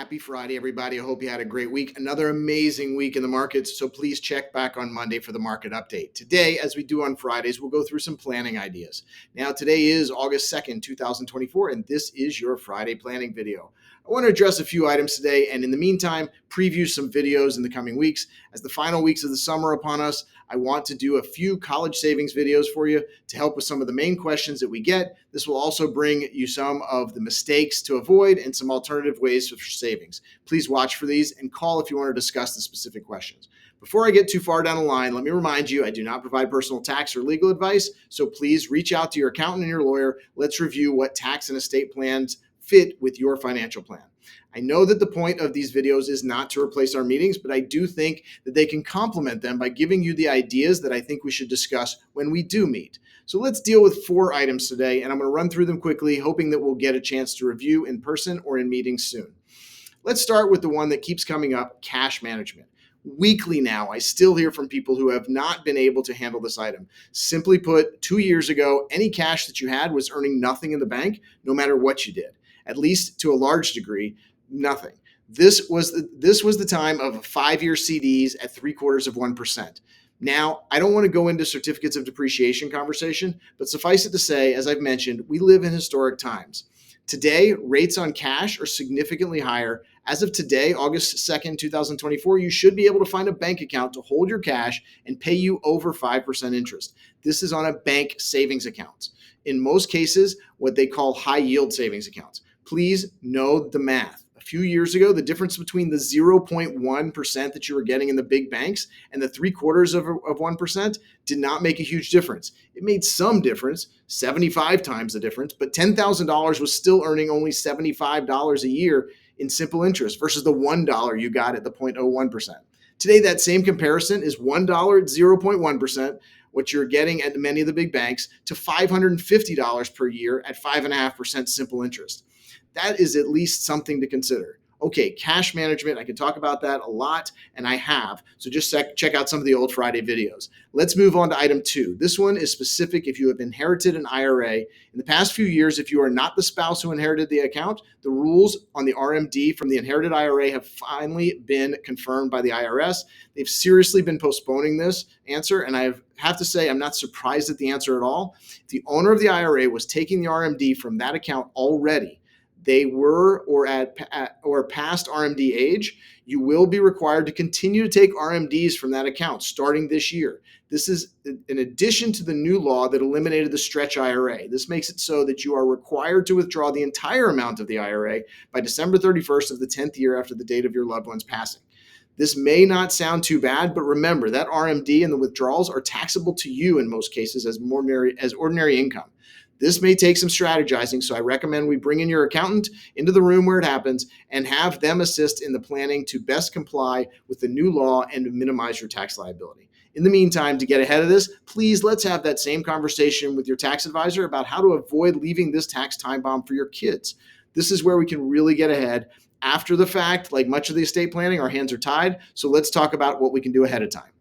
Happy Friday, everybody. I hope you had a great week. Another amazing week in the markets. So please check back on Monday for the market update. Today, as we do on Fridays, we'll go through some planning ideas. Now, today is August 2nd, 2024, and this is your Friday planning video. I want to address a few items today, and in the meantime, preview some videos in the coming weeks. As the final weeks of the summer upon us, I want to do a few college savings videos for you to help with some of the main questions that we get. This will also bring you some of the mistakes to avoid and some alternative ways for savings. Please watch for these and call if you want to discuss the specific questions. Before I get too far down the line, let me remind you, I do not provide personal tax or legal advice, so please reach out to your accountant and your lawyer. Let's review what tax and estate plans fit with your financial plan. I know that the point of these videos is not to replace our meetings, but I do think that they can complement them by giving you the ideas that I think we should discuss when we do meet. So let's deal with 4 items today, and I'm going to run through them quickly, hoping that we'll get a chance to review in person or in meetings soon. Let's start with the one that keeps coming up, cash management. Weekly now, I still hear from people who have not been able to handle this item. Simply put, 2 years ago, any cash that you had was earning nothing in the bank, no matter what you did. At least to a large degree, nothing. This was the time of 5-year CDs at 0.75%. Now, I don't want to go into certificates of depreciation conversation, but suffice it to say, as I've mentioned, we live in historic times. Today, rates on cash are significantly higher. As of today, August 2nd, 2024, you should be able to find a bank account to hold your cash and pay you over 5% interest. This is on a bank savings account. In most cases, what they call high yield savings accounts. Please know the math. A few years ago, the difference between the 0.1% that you were getting in the big banks and the 0.75% did not make a huge difference. It made some difference, 75 times the difference, but $10,000 was still earning only $75 a year in simple interest versus the $1 you got at the 0.01%. Today, that same comparison is $1 at 0.1%, what you're getting at many of the big banks, to $550 per year at 5.5% simple interest. That is at least something to consider. Okay, cash management, I can talk about that a lot, and I have. So just check out some of the old Friday videos. Let's move on to item 2. This one is specific if you have inherited an IRA. In the past few years, if you are not the spouse who inherited the account, the rules on the RMD from the inherited IRA have finally been confirmed by the IRS. They've seriously been postponing this answer, and I have to say I'm not surprised at the answer at all. If the owner of the IRA was taking the RMD from that account already, they were or past RMD age, you will be required to continue to take RMDs from that account starting this year. This is in addition to the new law that eliminated the stretch IRA. This makes it so that you are required to withdraw the entire amount of the IRA by December 31st of the 10th year after the date of your loved one's passing. This may not sound too bad, but remember that RMD and the withdrawals are taxable to you in most cases as ordinary income. This may take some strategizing, so I recommend we bring in your accountant into the room where it happens and have them assist in the planning to best comply with the new law and to minimize your tax liability. In the meantime, to get ahead of this, please let's have that same conversation with your tax advisor about how to avoid leaving this tax time bomb for your kids. This is where we can really get ahead. After the fact, like much of the estate planning, our hands are tied, so let's talk about what we can do ahead of time.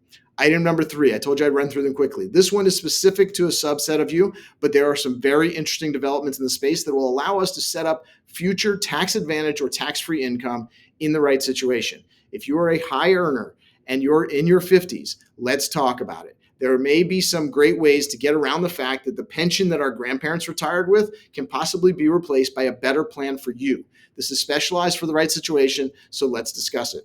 Item number 3, I told you I'd run through them quickly. This one is specific to a subset of you, but there are some very interesting developments in the space that will allow us to set up future tax advantage or tax-free income in the right situation. If you are a high earner and you're in your 50s, let's talk about it. There may be some great ways to get around the fact that the pension that our grandparents retired with can possibly be replaced by a better plan for you. This is specialized for the right situation, so let's discuss it.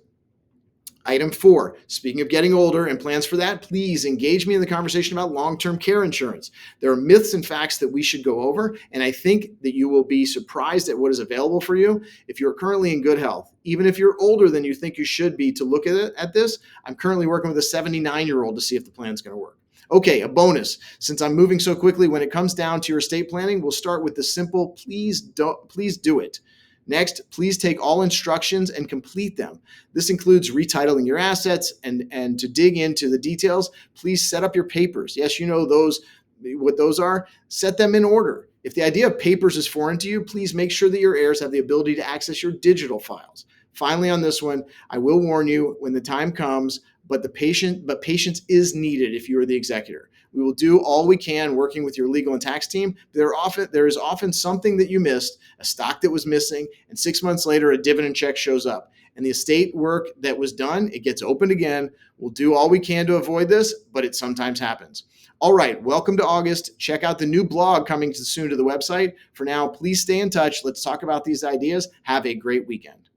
Item 4, speaking of getting older and plans for that, please engage me in the conversation about long-term care insurance. There are myths and facts that we should go over, and I think that you will be surprised at what is available for you if you're currently in good health. Even if you're older than you think you should be to look at this, I'm currently working with a 79-year-old to see if the plan is going to work. Okay, a bonus. Since I'm moving so quickly, when it comes down to your estate planning, we'll start with the simple, please do it. Next, please take all instructions and complete them. This includes retitling your assets, and to dig into the details, please set up your papers. Yes, you know what those are. Set them in order. If the idea of papers is foreign to you, please make sure that your heirs have the ability to access your digital files. Finally, on this one, I will warn you when the time comes, but patience is needed if you are the executor. We will do all we can working with your legal and tax team. There is often something that you missed, a stock that was missing, and 6 months later, a dividend check shows up. And the estate work that was done, it gets opened again. We'll do all we can to avoid this, but it sometimes happens. All right, welcome to August. Check out the new blog coming soon to the website. For now, please stay in touch. Let's talk about these ideas. Have a great weekend.